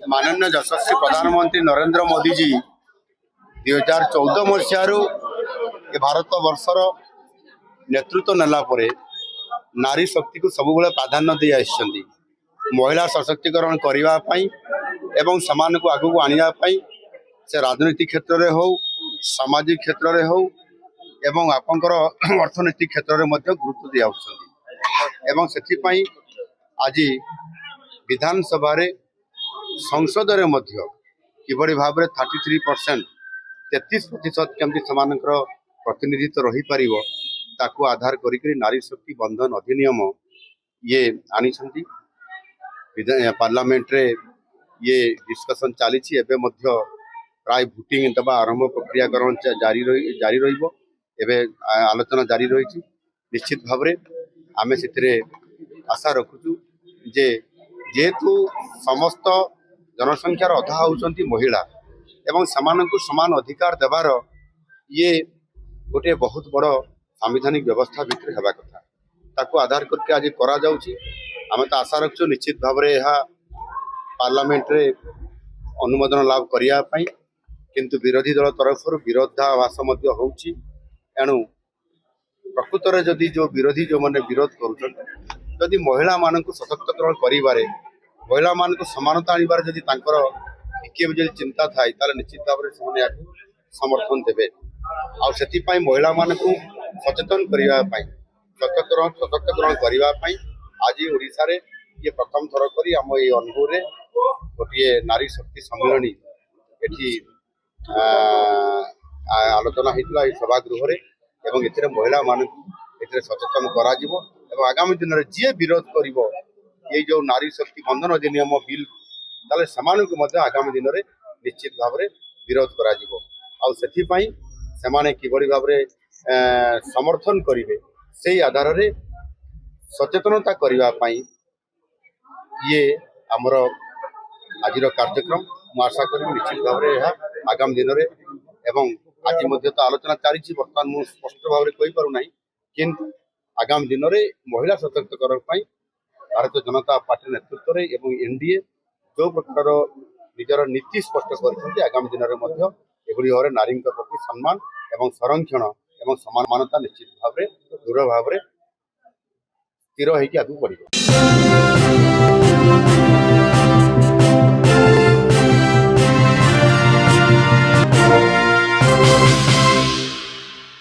माननीय यशस्वी प्रधानमंत्री नरेंद्र मोदी जी 2014 मसीह भारत वर्षर नेतृत्व नेला परे नारी शक्ति को सब प्राधान्य दे आसी महिला सशक्तिकरण करने एवं समान को आगू को आने से राजनीति क्षेत्र में हो सामाजिक क्षेत्र में हो एवं आपंकर अर्थनैतिक क्षेत्र में गुरुत्व दिया से आज विधानसभा संसद में किभली भाव में 33% 33% केमती समानकर प्रतिनिधित्व रही पार ताकू आधार करी नारी शक्ति बंधन अधिनियम ये आनी पार्लियामेंट रे ये डिस्कशन चली प्राय भोटिंग दबा आरंभ प्रक्रियाकरण जारी रही आलोचना जारी रही निश्चित भाव में आमे से आशा रखुचु जे जेहेतु समस्त जनसंख्यार अधा होउचंती महिला एवं समान को समान अधिकार देवार ये गोटे बहुत बड़ संवैधानिक व्यवस्था भितर हेबा कथा ताकू आधार करके आज करा जाउची आमे तो आशा रखुचु निश्चित भाव में यह पार्लियामेंट रे अनुमोदन लाभ करिया पई किंतु विरोधी दल तरफ विरोधाभास होउची एणु प्रकृत में जदि जो विरोधी जो मैंने विरोध करुँच महिला मान सशक्तिकरण करें महिला मान समानता आनबार जदि किए चिंता थाए निश्चित भाव में समर्थन देवे आती महिला मान सचेतन करने सशक्तिकरण करने आज ओडिशा रे ये प्रथम थर करी आम ये अनुभव में गोटे नारी शक्ति सम्मिलनी एठी आलोचना होता सभागृह एवं ए महिला मान सचेतन करा आगामी दिन में जी विरोध कर ये जो नारी शक्ति बंधन अधिनियम बिल ताले समान को आगामी दिन में निश्चित भाव में विरोध करा से किभली भाव में समर्थन करेंगे से आधार में सचेतनता करने ये आमर आज कार्यक्रम मु आशा करी निश्चित भाव में आगामी दिन में एवं आज तो आलोचना चली बर्तमान मुझे स्पष्ट भाव में कहीपरूना किंतु आगामी दिन में महिला सशक्तिकरण भारतीय जनता पार्टी नेतृत्व में एवं एनडीए जो प्रकार निजर नीति स्पष्ट कर आगामी दिन में भाव में नारी प्रति सम्मान एवं संरक्षण एवं समानता निश्चित भाव में दृढ़ भाव में स्थिर होगी आगे बढ़।